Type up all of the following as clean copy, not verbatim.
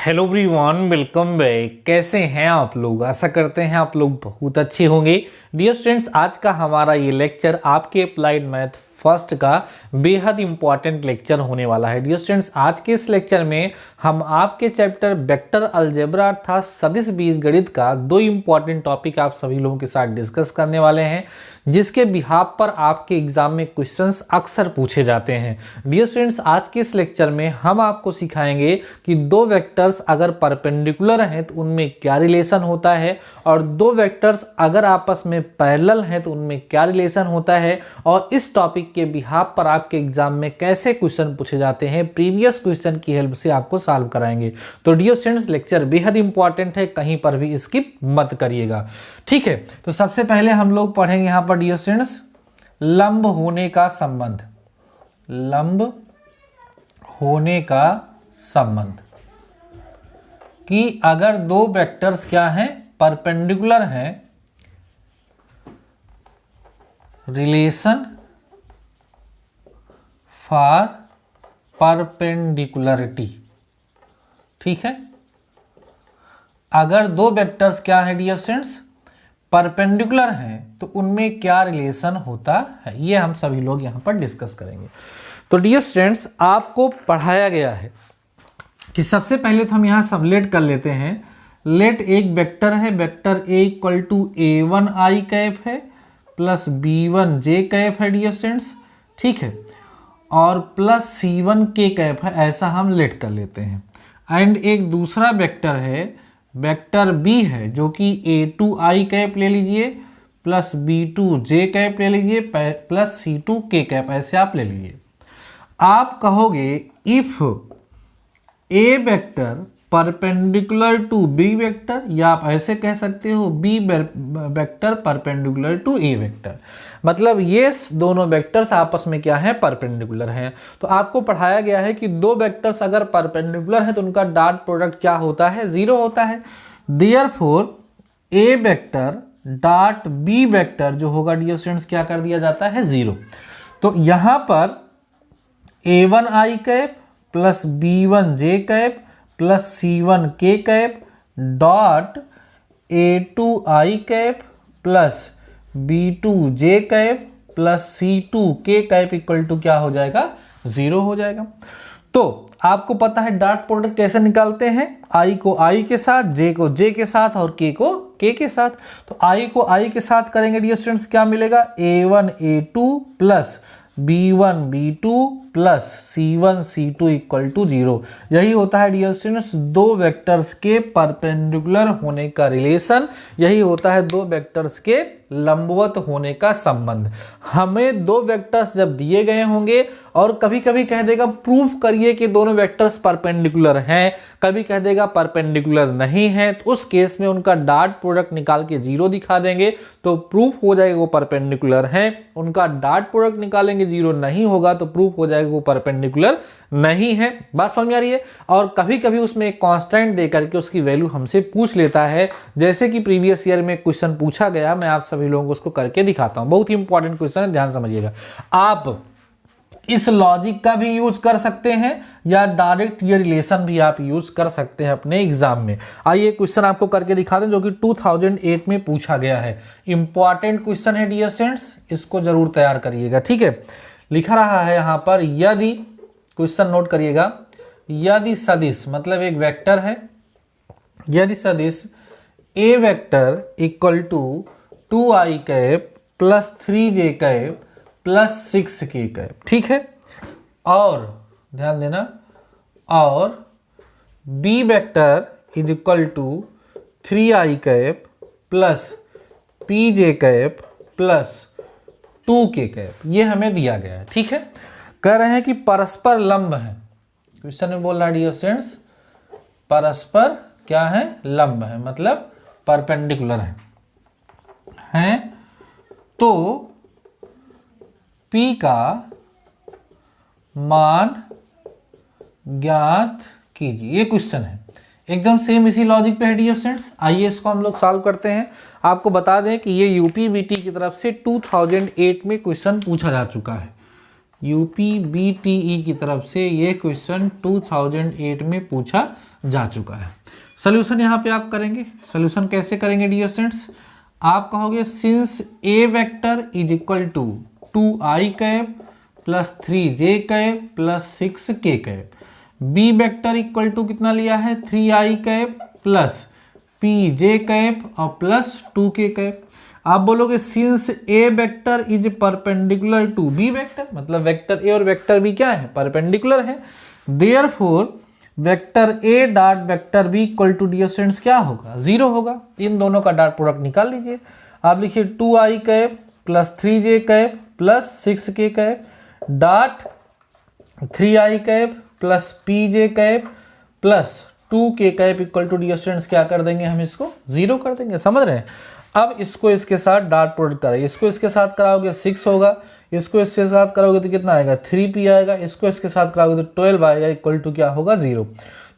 Hello everyone, welcome back. कैसे हैं आप लोग? आशा करते हैं आप लोग बहुत अच्छे होंगे। डियर स्टूडेंट्स, आज का हमारा ये लेक्चर आपके अप्लाइड मैथ फर्स्ट का बेहद इंपॉर्टेंट लेक्चर होने वाला है। डियर स्टूडेंट्स, आज के इस लेक्चर में हम आपके चैप्टर वेक्टर अलजेब्रा अर्थात सदिश बीजगणित का दो इंपॉर्टेंट टॉपिक आप सभी लोगों के साथ डिस्कस करने वाले हैं, जिसके बिहाफ पर आपके एग्जाम में क्वेश्चंस अक्सर पूछे जाते हैं। डियर स्टूडेंट्स, आज के इस लेक्चर में हम आपको सिखाएंगे कि दो वेक्टर्स अगर परपेंडिकुलर हैं तो उनमें क्या रिलेशन होता है, और दो वेक्टर्स अगर आपस में पैरेलल हैं तो उनमें क्या रिलेशन होता है, और इस टॉपिक के बिहाफ पर आपके एग्जाम में कैसे क्वेश्चन पूछे जाते हैं प्रीवियस क्वेश्चन की हेल्प से आपको सॉल्व कराएंगे। तो डियर स्टूडेंट्स, लेक्चर बेहद इंपॉर्टेंट है, कहीं पर भी स्किप मत करिएगा। ठीक है, तो सबसे पहले हम लोग पढ़ेंगे यहां पर डियर स्टूडेंट्स लंब होने का संबंध। लंब होने का संबंध कि अगर दो वेक्टर्स क्या हैं, परपेंडिकुलर हैं, रिलेशन फॉर परपेंडिकुलरिटी। ठीक है, अगर दो वेक्टर्स क्या है डियर स्टूडेंट्स, परपेंडिकुलर हैं तो उनमें क्या रिलेशन होता है, ये हम सभी लोग यहां पर डिस्कस करेंगे। तो डियर स्टूडेंट्स, आपको पढ़ाया गया है कि सबसे पहले तो हम यहां सब लेट कर लेते हैं। लेट एक वेक्टर है, vector A equal to a1 i cap है प्लस b1 j कैप है डियर स्टूडेंट्स। ठीक है, और प्लस c1 k कैप है, ऐसा हम लेट कर लेते हैं। एंड एक दूसरा वेक्टर है, वेक्टर b है, जो कि a2 i कैप ले लीजिए प्लस b2 j कैप ले लीजिए प्लस c2 k कैप, ऐसे आप ले लीजिए। आप कहोगे if A vector perpendicular to B vector, या आप ऐसे कह सकते हो B vector perpendicular to A vector, मतलब ये दोनों वेक्टर्स आपस में क्या है, परपेंडिकुलर हैं। तो आपको पढ़ाया गया है कि दो वेक्टर्स अगर परपेंडिकुलर है तो उनका डॉट प्रोडक्ट क्या होता है, जीरो होता है। देयरफॉर ए वेक्टर डॉट बी वेक्टर जो होगा डियर स्टूडेंट्स क्या कर दिया जाता है, जीरो। तो यहां पर a1 i cap plus b1 j cap plus c1 k cap dot a2 i cap plus b2 j cap plus c2 k cap equal to क्या हो जाएगा, जीरो हो जाएगा। तो आपको पता है डॉट प्रोडक्ट कैसे निकालते हैं, i को i के साथ, j को j के साथ और k को k के साथ। तो i को i के साथ करेंगे डियर स्टूडेंट्स, क्या मिलेगा, a1 a2 plus b1 b2 plus c1 c2 equal to zero. यही होता है डियर स्टूडेंट्स दो वेक्टर्स के परपेंडिकुलर होने का रिलेशन, यही होता है दो वेक्टर्स के लंबवत होने का संबंध। हमें दो वेक्टर्स जब दिए गए होंगे और कभी कभी कह देगा प्रूफ करिए कि दोनों वेक्टर्स परपेंडिकुलर हैं, कभी कह देगा परपेंडिकुलर नहीं है, तो उस केस में उनका डॉट प्रोडक्ट निकाल के जीरो दिखा देंगे तो प्रूफ हो जाएगा वो परपेंडिकुलर हैं। उनका डॉट प्रोडक्ट निकालेंगे, जीरो नहीं होगा तो प्रूफ हो जाएगा वो परपेंडिकुलर नहीं है। बात समझ में आ रही है? और कभी कभी उसमें एक कांस्टेंट दे करके उसकी वैल्यू हमसे पूछ लेता है, जैसे कि प्रीवियस ईयर में क्वेश्चन पूछा गया, मैं आप सभी लोगों को उसको करके दिखाता हूं। बहुत ही इंपॉर्टेंट क्वेश्चन है, ध्यान समझिएगा। आप इस लॉजिक का भी यूज कर सकते हैं या डायरेक्ट ये रिलेशन भी आप यूज कर सकते हैं अपने एग्जाम में। आइए क्वेश्चन आपको करके दिखा दें, जो कि 2008 में पूछा गया है। इंपॉर्टेंट क्वेश्चन है डियर स्टूडेंट्स, इसको जरूर तैयार करिएगा। ठीक है, लिखा रहा है यहां पर, यदि, क्वेश्चन नोट करिएगा, यदि सदिश मतलब एक वेक्टर है, यदि सदिश A vector equal to 2i cap plus 3j cap plus 6k cap, ठीक है, और ध्यान देना, और B vector is equal to 3i cap plus pj cap plus 2k cap, ये हमें दिया गया है। ठीक है, कह रहे हैं कि परस्पर लंब है। क्वेश्चन में बोल रहा है डियर स्टूडेंट्स परस्पर क्या है, लंब है, मतलब परपेंडिकुलर है। तो P का मान ज्ञात कीजिए, ये क्वेश्चन है। एकदम सेम इसी लॉजिक पे है डियर स्टूडेंट्स। आइए इसको हम लोग सॉल्व करते हैं। आपको बता दें कि ये यूपीबीटी की तरफ से 2008 में क्वेश्चन पूछा जा चुका है। यूपीबीटीई की तरफ से ये क्वेश्चन 2008 में पूछा जा चुका है। सोल्यूशन यहाँ पे आप करेंगे। सोल्यूशन कैसे करेंगे डियर स्टूडेंट्स? आप कहोगे since A vector is equal to 2i cap plus 3j cap plus 6k cap, B vector equal to कितना लिया है 3i cap plus pj cap और प्लस 2k कैप। आप बोलोगे since A vector is perpendicular to B vector, मतलब vector A और vector B क्या है, परपेंडिकुलर है। Therefore vector A dot vector B equal to dear students क्या होगा, 0 होगा। इन दोनों का डॉट प्रोडक्ट निकाल लीजिए। आप लिखिए 2i cap plus 3j cap plus 6k cap dot 3i cap plus pj cap plus 2k cap equal to dear students क्या कर देंगे, हम इसको 0 कर देंगे। समझ रहे हैं? अब इसको इसके साथ डॉट प्रोडक्ट कराइए। इसको इसके साथ कराओगे 6 होगा, इसको इसके साथ कराओगे तो कितना आएगा 3p आएगा, इसको इसके साथ कराओगे तो 12 आएगा, इक्वल टू क्या होगा 0।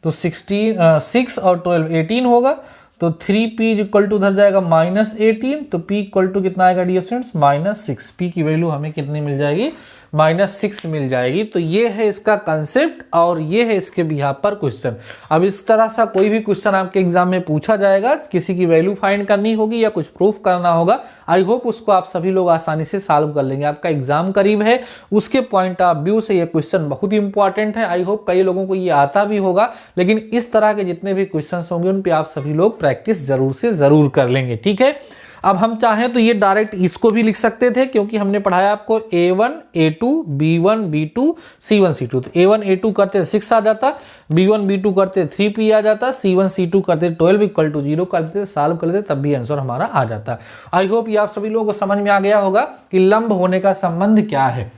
तो 6 और 12 18 होगा, तो 3p इक्वल टू उधर जाएगा -18, तो p इक्वल टू कितना आएगा डियर स्टूडेंट्स -6। p की वैल्यू हमें कितनी मिल जाएगी, -6 मिल जाएगी। तो ये है इसका कंसेप्ट और ये है इसके बिहाफ पर क्वेश्चन। अब इस तरह सा कोई भी क्वेश्चन आपके एग्जाम में पूछा जाएगा, किसी की वैल्यू फाइंड करनी होगी या कुछ प्रूफ करना होगा, आई होप उसको आप सभी लोग आसानी से सॉल्व कर लेंगे। आपका एग्जाम करीब है, उसके पॉइंट ऑफ व्यू से ये क्वेश्चन बहुत ही इंपॉर्टेंट है। आई होप कई लोगों को ये आता भी होगा, लेकिन इस तरह के जितने भी क्वेश्चन होंगे उन पर आप सभी लोग प्रैक्टिस जरूर से जरूर कर लेंगे। ठीक है, अब हम चाहें तो ये डायरेक्ट इसको भी लिख सकते थे, क्योंकि हमने पढ़ाया आपको a1 a2 b1 b2 c1 c2। तो a1 a2 करते 6 आ जाता, b1 b2 करते 3p आ जाता, c1 c2 करते 12 इक्वल टू 0 करते, सॉल्व कर लेते, तब भी आंसर हमारा आ जाता। आई होप ये आप सभी लोगों को समझ में आ गया होगा कि लंब होने का संबंध क्या है।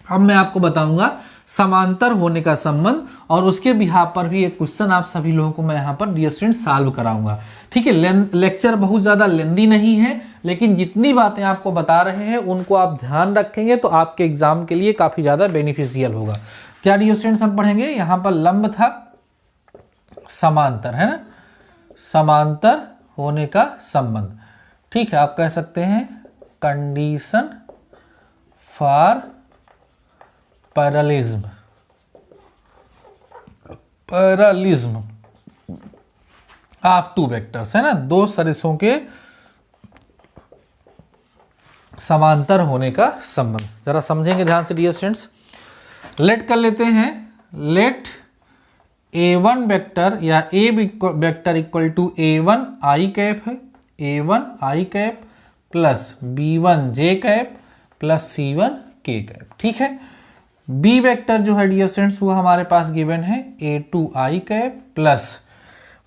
अब मैं आपको बताऊंगा समांतर होने का संबंध, और उसके बिहाफ पर भी एक क्वेश्चन आप सभी लोगों को मैं यहाँ पर डियर स्टूडेंट सॉल्व कराऊंगा। ठीक है, लेक्चर बहुत ज़्यादा लेंदी नहीं है, लेकिन जितनी बातें आपको बता रहे हैं उनको आप ध्यान रखेंगे तो आपके एग्जाम के लिए काफ़ी ज़्यादा बेनिफिशियल होगा। क्या डियर स्टूडेंट्स हम पढ़ेंगे? यहाँ पर लंब था, समांतर है ना, समांतर होने का संबंध। ठीक है, आप कह सकते हैं condition for parallelism, parallelism of two vectors है ना, दो सदिशों के समांतर होने का संबंध। जरा समझेंगे ध्यान से डियर स्टूडेंट्स। लेट कर लेते हैं, लेट a1 वेक्टर या a vector equal to a1 i cap है, a1 i cap plus b1 j cap plus c1 k cap. ठीक है, बी वेक्टर जो है डियर स्टूडेंट्स वो हमारे पास गिवन है a2 i cap plus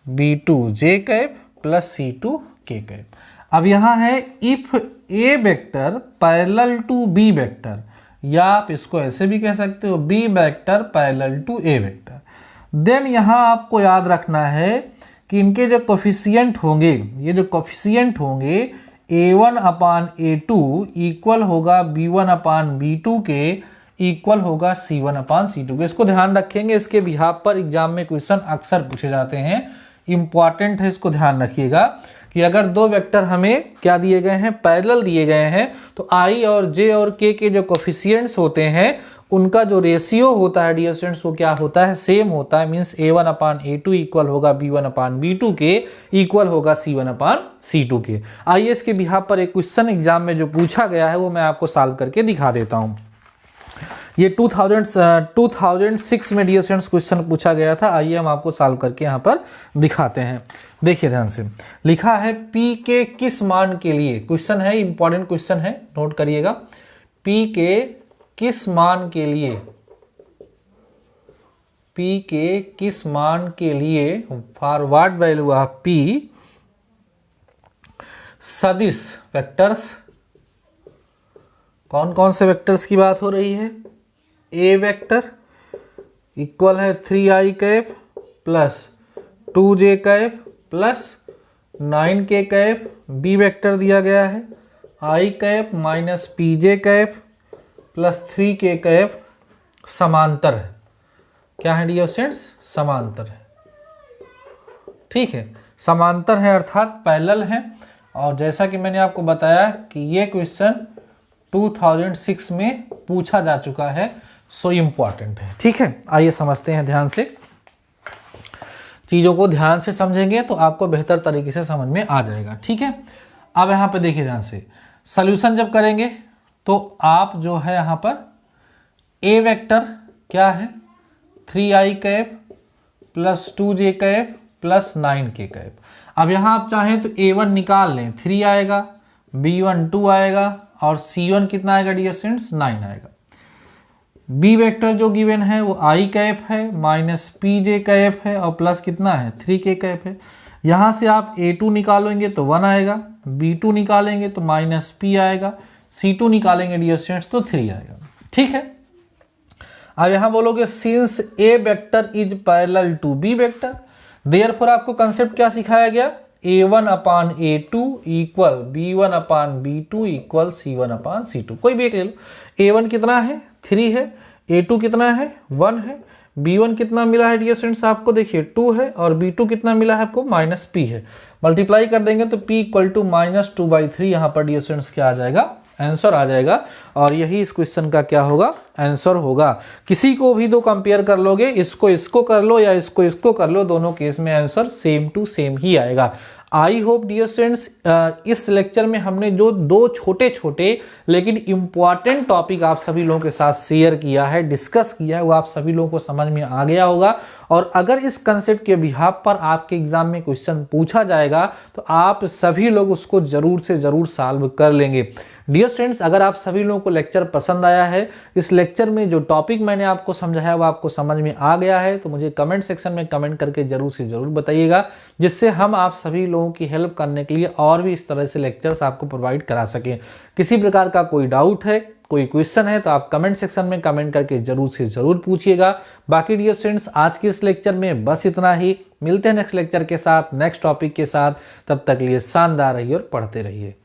b2 j cap plus c2 k cap. अब यहाँ है if a vector parallel to b vector, या आप इसको ऐसे भी कह सकते हो b vector parallel to a vector, then यहाँ आपको याद रखना है कि इनके जो कोफिशिएंट होंगे, ये जो कोफिशिएंट होंगे a1 अपान a2 इक्वल होगा b1 अपान b2 के, इक्वल होगा c1 अपान c2 के। इसको ध्यान रखेंगे, इसके बिहाफ पर एग्जाम में क्वेश्चन अक्सर पूछे जाते हैं, इंपॉर्टेंट है, इसको ध्यान रखिएगा कि अगर दो वेक्टर हमें क्या दिए गए हैं, पैरेलल दिए गए हैं, तो i और j और k के जो कोफिशिएंट्स होते हैं उनका जो रेशियो होता है डियर स्टूडेंट्स वो क्या होता है, सेम होता है। मीन्स a1 अपान a2 इक्वल होगा b1 अपान b2 के, इक्वल होगा c1 अपान c2 के। आइए इसके बिहाफ पर एक क्वेश्चन एग्जाम में जो पूछा गया है वो मैं आपको सॉल्व करके दिखा देता हूँ। ये 2006 में डियर स्टूडेंट्स क्वेश्चन पूछा गया था। आइए हम आपको सॉल्व करके यहाँ पर दिखाते हैं। देखिए ध्यान से, लिखा है p के किस मान के लिए, क्वेश्चन है, इंपॉर्टेंट क्वेश्चन है, नोट करिएगा। p के किस मान के लिए, p के किस मान के लिए for what value of p सदिश वेक्टर्स, कौन कौन से वेक्टर्स की बात हो रही है, a वेक्टर इक्वल है 3i cap plus 2j cap plus 9k cap, b vector दिया गया है i cap minus pj cap plus 3k cap, समांतर है। क्या है डियर स्टूडेंट्स, समांतर है। ठीक है, समांतर है अर्थात पैरेलल है, और जैसा कि मैंने आपको बताया कि ये क्वेश्चन 2006 में पूछा जा चुका है, सो इम्पॉर्टेंट है। ठीक है, आइए समझते हैं ध्यान से। चीज़ों को ध्यान से समझेंगे तो आपको बेहतर तरीके से समझ में आ जाएगा। ठीक है, अब यहाँ पे देखिए ध्यान से, सॉल्यूशन जब करेंगे तो आप जो है यहाँ पर ए वेक्टर क्या है 3i cap plus 2j cap plus 9k cap. अब यहाँ आप चाहें तो a1 निकाल लें, 3 आएगा, b1 2 आएगा और c1 कितना आएगा डियर स्टूडेंट्स 9 आएगा। बी वेक्टर जो गिवन है वो i कैप है माइनस pj कैप है और प्लस कितना है 3k कैप है। यहाँ से आप a2 निकालेंगे तो 1 आएगा, b2 निकालेंगे तो माइनस p आएगा, c2 निकालेंगे डियर स्टूडेंट्स तो 3 आएगा। ठीक है, अब यहाँ बोलोगे since a vector is parallel to b vector, therefore आपको कंसेप्ट क्या सिखाया गया, a1 अपान a2 इक्वल b1 अपान b2 इक्वल c1 अपान c2। कोई भी एक ले लो, a1 कितना है 3 है, a2 कितना है 1 है, b1 कितना मिला है डियर स्टूडेंट्स आपको देखिए 2 है और b2 कितना मिला है आपको माइनस p है। मल्टीप्लाई कर देंगे तो p इक्वल टू माइनस 2/3 यहाँ पर डियर स्टूडेंट्स क्या आ जाएगा, आंसर आ जाएगा। और यही इस क्वेश्चन का क्या होगा, आंसर होगा। किसी को भी दो कंपेयर कर लोगे, इसको कर लो या इसको कर लो, दोनों केस में आंसर सेम टू सेम ही आएगा। आई होप डियर स्टूडेंट्स इस लेक्चर में हमने जो दो छोटे छोटे लेकिन इंपॉर्टेंट टॉपिक आप सभी लोगों के साथ शेयर किया है, डिस्कस किया है, वो आप सभी लोगों को समझ में आ गया होगा। और अगर इस कंसेप्ट के बिहाफ पर आपके एग्जाम में क्वेश्चन पूछा जाएगा तो आप सभी लोग उसको जरूर से जरूर सॉल्व कर लेंगे। डियर स्टूडेंट्स, अगर आप सभी लोगों को लेक्चर पसंद आया है, इस लेक्चर में जो टॉपिक मैंने आपको समझाया वो आपको समझ में आ गया है, तो मुझे कमेंट सेक्शन में कमेंट करके जरूर से जरूर बताइएगा, जिससे हम आप सभी लोगों की हेल्प करने के लिए और भी इस तरह से लेक्चर्स आपको प्रोवाइड करा सकें। किसी प्रकार का कोई डाउट है, कोई क्वेश्चन है तो आप कमेंट सेक्शन में कमेंट करके जरूर से जरूर पूछिएगा। बाकी डियर स्टूडेंट्स, आज के इस लेक्चर में बस इतना ही। मिलते हैं नेक्स्ट लेक्चर के साथ, नेक्स्ट टॉपिक के साथ। तब तक लिए शानदार रहिए और पढ़ते रहिए।